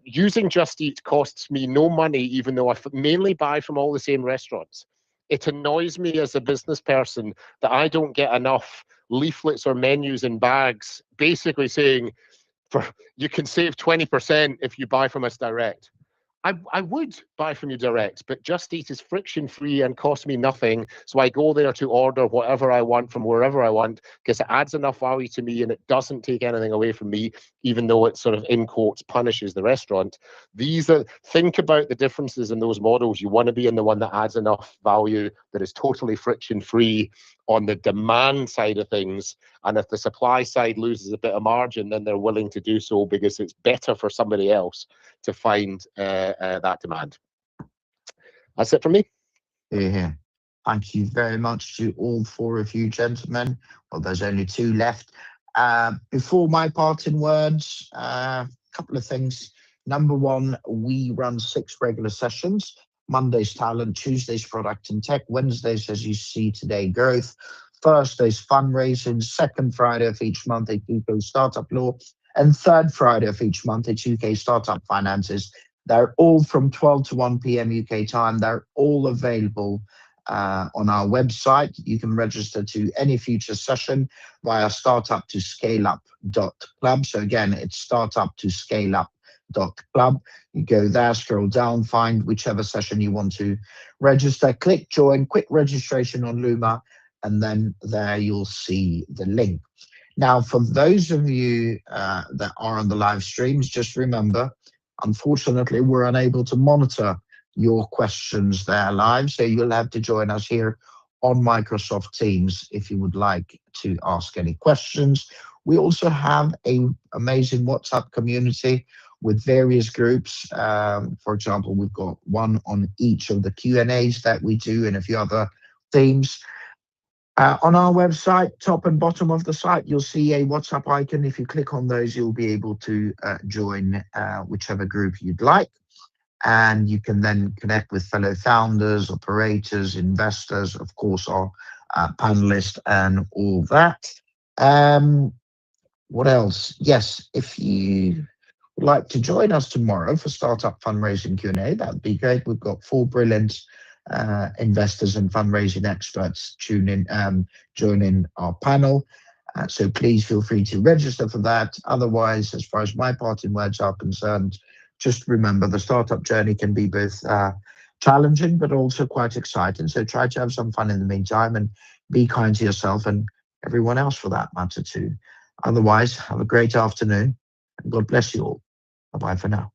Using Just Eat costs me no money, even though I mainly buy from all the same restaurants. It annoys me as a business person that I don't get enough leaflets or menus in bags basically saying, you can save 20% if you buy from us direct. I would buy from you direct, but Just Eat is friction-free and costs me nothing. So I go there to order whatever I want from wherever I want, because it adds enough value to me and it doesn't take anything away from me, even though it sort of, in quotes, punishes the restaurant. Think about the differences in those models. You want to be in the one that adds enough value, that is totally friction-free on the demand side of things. And if the supply side loses a bit of margin, then they're willing to do so because it's better for somebody else to find that demand. That's it from me. Yeah. Thank you very much to all four of you gentlemen. Well, there's only two left. Before my parting words, a couple of things. Number one, we run 6 regular sessions. Monday's talent, Tuesday's product and tech, Wednesdays, as you see today, growth, Thursday's fundraising, second Friday of each month, it's UK startup law, and third Friday of each month, it's UK startup finances. They're all from 12 to 1 p.m. UK time. They're all available on our website. You can register to any future session via startup2scaleup.club. So again, it's startup2scaleup.club. You go there, scroll down, find whichever session you want to register, click join, quick registration on Luma, and then there you'll see the link. Now, for those of you that are on the live streams, just remember, unfortunately, we're unable to monitor your questions there live, so you'll have to join us here on Microsoft Teams if you would like to ask any questions. We also have an amazing WhatsApp community with various groups. For example, we've got one on each of the Q&As that we do and a few other themes. On our website, top and bottom of the site, you'll see a WhatsApp icon. If you click on those, you'll be able to join whichever group you'd like. And you can then connect with fellow founders, operators, investors, of course, our panelists and all that. What else? Yes, if you would like to join us tomorrow for Startup Fundraising Q&A, that'd be great. We've got 4 brilliant investors and fundraising experts joining our panel. So please feel free to register for that. Otherwise, as far as my parting words are concerned, just remember the startup journey can be both challenging but also quite exciting. So try to have some fun in the meantime and be kind to yourself and everyone else for that matter too. Otherwise, have a great afternoon and God bless you all. Bye-bye for now.